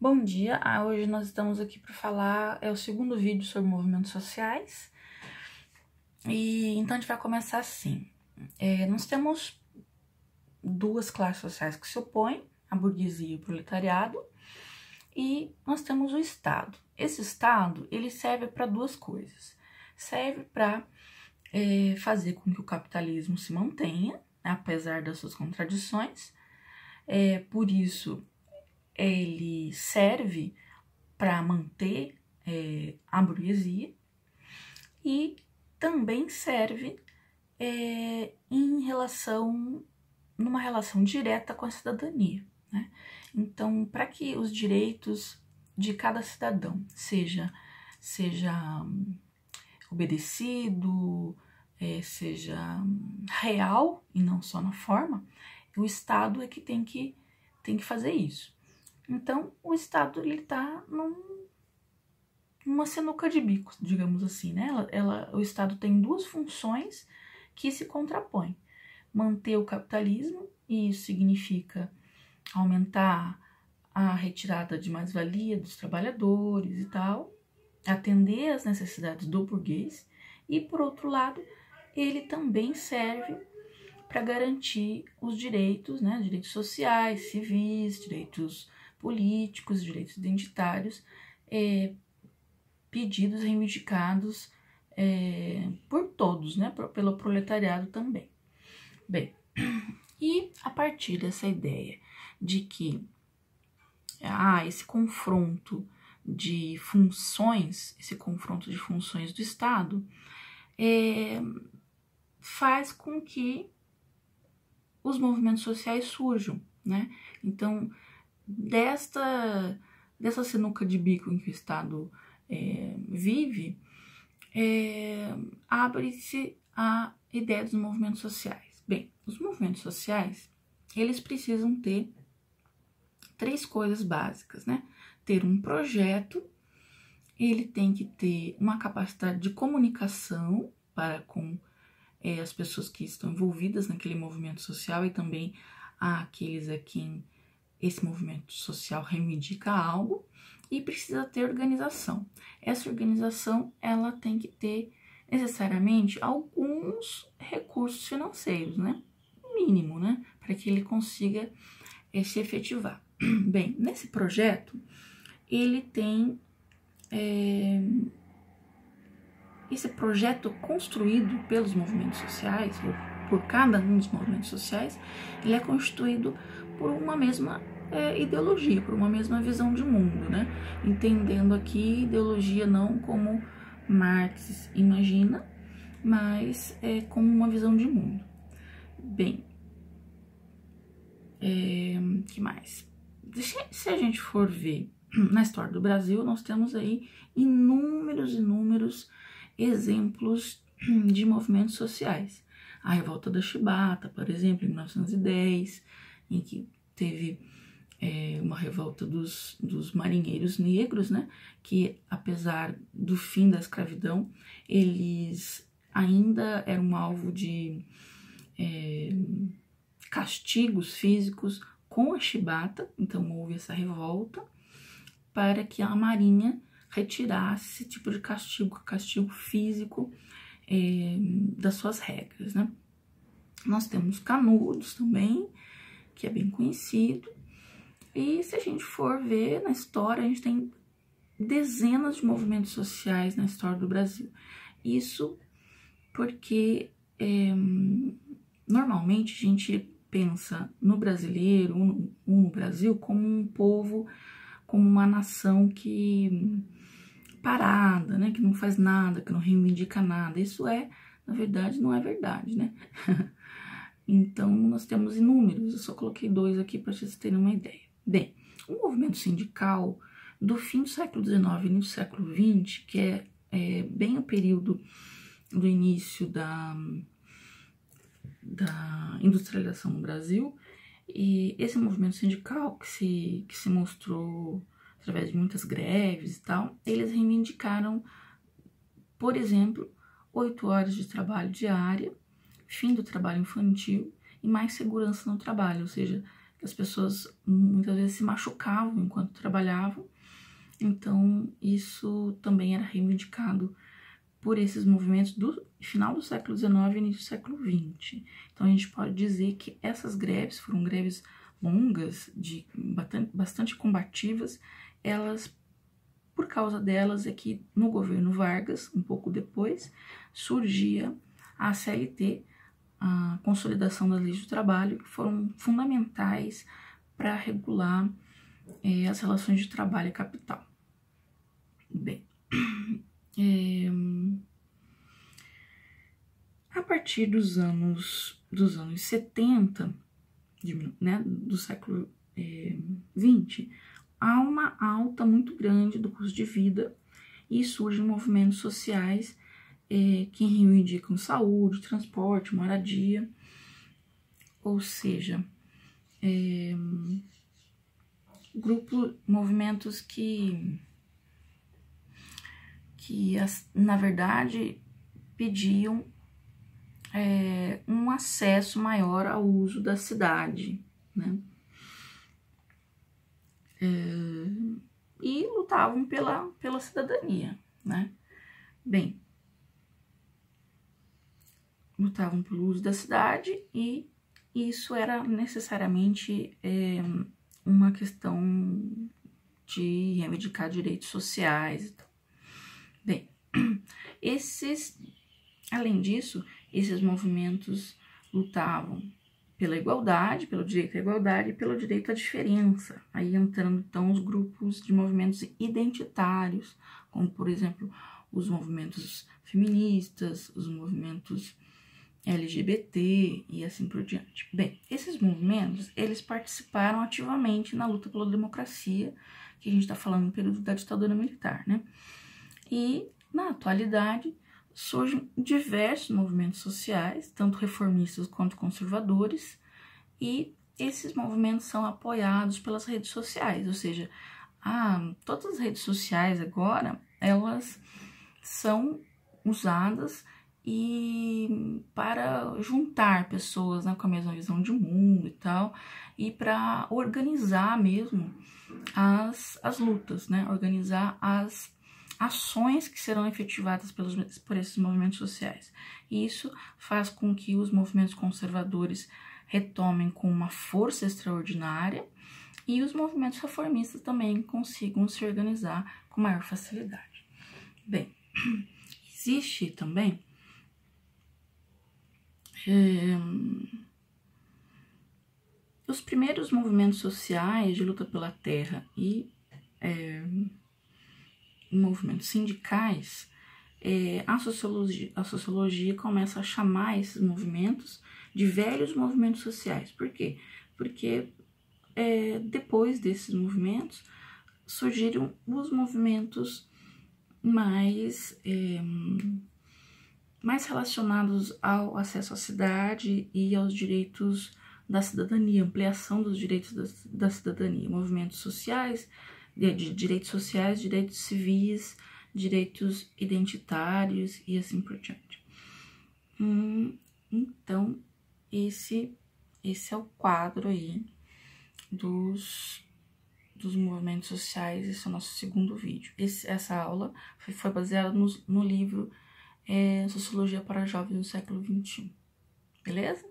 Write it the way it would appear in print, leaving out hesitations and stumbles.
Bom dia, hoje nós estamos aqui para falar, é o segundo vídeo sobre movimentos sociais, e então a gente vai começar assim. Nós temos duas classes sociais que se opõem, a burguesia e o proletariado, e nós temos o Estado. Esse Estado, ele serve para duas coisas. Serve para fazer com que o capitalismo se mantenha, né, apesar das suas contradições, por isso ele serve para manter a burguesia e também serve numa relação direta com a cidadania, né? Então, para que os direitos de cada cidadão seja obedecido, seja real e não só na forma, o Estado é que tem que fazer isso. Então, o Estado ele está numa sinuca de bicos, digamos assim, né? O Estado tem duas funções que se contrapõem. Manter o capitalismo, e isso significa aumentar a retirada de mais-valia dos trabalhadores e tal, atender às necessidades do burguês, e, por outro lado, ele também serve para garantir os direitos, né? Direitos sociais, civis, direitos políticos, direitos identitários, pedidos, reivindicados por todos, né, pelo proletariado também. Bem, e a partir dessa ideia de que esse confronto de funções, do Estado, faz com que os movimentos sociais surjam, né? Então, dessa sinuca de bico em que o Estado vive, abre-se a ideia dos movimentos sociais. Bem, os movimentos sociais, eles precisam ter três coisas básicas, né? Ter um projeto, ele tem que ter uma capacidade de comunicação para com as pessoas que estão envolvidas naquele movimento social e também aqueles a quem esse movimento social reivindica algo, e precisa ter organização. Essa organização, ela tem que ter necessariamente alguns recursos financeiros, né? Mínimo, né? Para que ele consiga se efetivar. Bem, nesse projeto, ele tem esse projeto construído pelos movimentos sociais, ou por cada um dos movimentos sociais, ele é constituído por uma mesma ideologia, por uma mesma visão de mundo, né? Entendendo aqui ideologia não como Marx imagina, mas como uma visão de mundo. Bem, que mais? Se a gente for ver na história do Brasil, nós temos aí inúmeros exemplos de movimentos sociais. A Revolta da Chibata, por exemplo, em 1910, em que teve uma revolta dos marinheiros negros, né, que apesar do fim da escravidão, eles ainda eram alvo de castigos físicos com a chibata. Então houve essa revolta para que a marinha retirasse esse tipo de castigo físico das suas regras, né? Nós temos Canudos também, que é bem conhecido. E se a gente for ver na história, a gente tem dezenas de movimentos sociais na história do Brasil. Isso porque normalmente a gente pensa no brasileiro, no Brasil, como um povo, como uma nação que parada, né, que não faz nada, que não reivindica nada. Isso na verdade, não é verdade, né? Então, nós temos inúmeros, eu só coloquei dois aqui para vocês terem uma ideia. Bem, o movimento sindical do fim do século XIX e início do século XX, que é bem o período do início da industrialização no Brasil, e esse movimento sindical que se mostrou através de muitas greves e tal, eles reivindicaram, por exemplo, 8 horas de trabalho diária, fim do trabalho infantil e mais segurança no trabalho, ou seja, as pessoas muitas vezes se machucavam enquanto trabalhavam, então isso também era reivindicado por esses movimentos do final do século XIX e início do século XX. Então a gente pode dizer que essas greves foram greves longas, bastante combativas. Elas, por causa delas, é que no governo Vargas, um pouco depois, surgia a CLT, a consolidação das leis do trabalho, que foram fundamentais para regular as relações de trabalho e capital. Bem, a partir dos anos 70, né, do século XX, há uma alta muito grande do custo de vida e surgem movimentos sociais que reivindicam saúde, transporte, moradia, ou seja, movimentos que na verdade pediam um acesso maior ao uso da cidade, né? E lutavam pela cidadania, né? Bem, lutavam pelo uso da cidade e isso era necessariamente uma questão de reivindicar direitos sociais e tal. Bem, além disso, esses movimentos lutavam pela igualdade, pelo direito à igualdade e pelo direito à diferença. Aí entrando, então, os grupos de movimentos identitários, como, por exemplo, os movimentos feministas, os movimentos LGBT e assim por diante. Bem, esses movimentos, eles participaram ativamente na luta pela democracia, que a gente está falando no período da ditadura militar, né? E, na atualidade, surgem diversos movimentos sociais, tanto reformistas quanto conservadores, e esses movimentos são apoiados pelas redes sociais, ou seja, todas as redes sociais agora, elas são usadas para juntar pessoas, né, com a mesma visão de mundo e tal, e para organizar mesmo as lutas, né, organizar as ações que serão efetivadas por esses movimentos sociais. E isso faz com que os movimentos conservadores retomem com uma força extraordinária e os movimentos reformistas também consigam se organizar com maior facilidade. Bem, existe também os primeiros movimentos sociais de luta pela terra e movimentos sindicais. A sociologia começa a chamar esses movimentos de velhos movimentos sociais. Por quê? Porque depois desses movimentos surgiram os movimentos mais relacionados ao acesso à cidade e aos direitos da cidadania, ampliação dos direitos da cidadania, movimentos sociais, de direitos sociais, direitos civis, direitos identitários e assim por diante. Então, esse é o quadro aí dos movimentos sociais. Esse é o nosso segundo vídeo. Essa aula foi baseada no livro Sociologia para Jovens no Século XXI. Beleza?